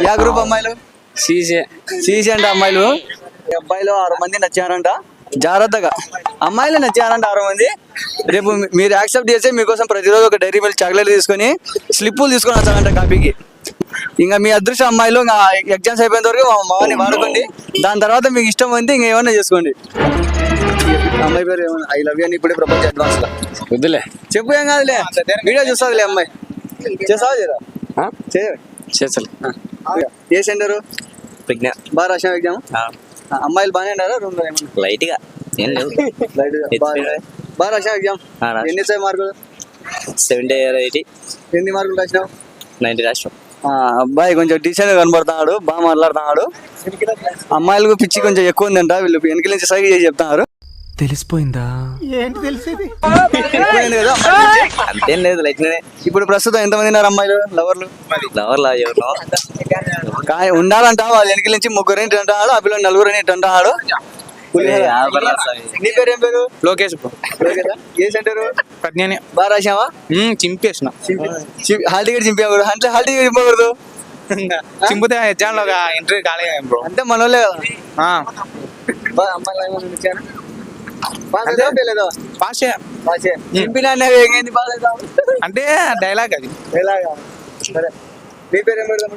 Yeah group అమ్మాయిలు? సీసే. CC అంటే అమ్మాయిలు. ఈ అబ్బాయిలు 6 మంది నచ్చారంట. జాగ్రత్తగా అమ్మాయిలు నచ్చారంట 6 మంది. రేపు మీరు యాక్సెప్ట్ చేస్తే మీకోసం ప్రతిరోజు ఒక డైరీ మిల్క్ చాక్లెట్ తీసుకొని స్లిప్పులు తీసుకొని వచ్చారంట కాపీకి. ఇంకా మీ అదృష్టం అమ్మాయిలు ఇంకా ఎగ్జామ్స్ అయిపోయిన వరకు మామని వాడుకోండి. దాని తర్వాత మీకు ఇష్టం అయితే ఇంకా ఏమన్నా చేసుకోండి. అమ్మాయి పేరు ఏమన్నా? ఐ లవ్ యూ అని ఇప్పుడే ప్రపంచ అడ్వాన్స్ లా వద్దులే చెప్పు. ఏం కాదులే, వీడియో చూస్తుందిలే అమ్మాయి. చేసావా చేయరా? చేసలే. ఏ సెంటరు? ప్రజ్ఞ. బాగా రాసాం ఎగ్జామ్? అమ్మాయిలు బాగానే ఉన్నారా? రూమ్ లో ఏమన్నా లైట్ గా ఏం లేవు. బాగా రాసాం ఎగ్జామ్? ఎన్ని వచ్చాయి మార్కులు? 70 80. ఎన్ని మార్కులు రాసినావు? 90 రాష్ట్రం. అబ్బాయి కొంచెం డీసెంట్ గా కనబడుతున్నాడు, బాగా మాట్లాడుతున్నాడు. అమ్మాయిలకు పిచ్చి కొంచెం ఎక్కువ ఉందంట. వీళ్ళు వెనక నుంచి సైకి చేసి చెప్తున్నారు. తెలిసిపోయిందా? ఏంటి తెలిసేది? ఎక్కువైంది కదా అమ్మాయిల పిచ్చి? అంతేం లేదు, లైట్ గానే. ఇప్పుడు ప్రస్తుతం ఎంతమంది ఉన్నారు అమ్మాయిలు లవర్లు? లవర్లా ఎవరు ఉండాలంట. వాళ్ళు వెనక నుంచి 3 అంటున్నాడు, ఆ పిల్లలు 4 అంటున్నాడు. నీ పేరు ఏం పేరు? లోకేష్ బ్రో. ఏ సెంటరు? ప్రజ్ఞని. బాగా రాసావా? చింపేసిన. హాల్ టికెట్ చింపకూడదు అంటే హాల్ టికెట్ చింపకూడదు. చింపితే ఎగ్జామ్ లో ఇంటర్వ్యూ కాలేదు బ్రో. అంటే మనోళ్ళే కదా. పాస్ చింపినా ఏంది బాగా అంటే డైలాగ్ అది. ఎలాగా? సరే, మీ పేరు ఏం పెడదాం?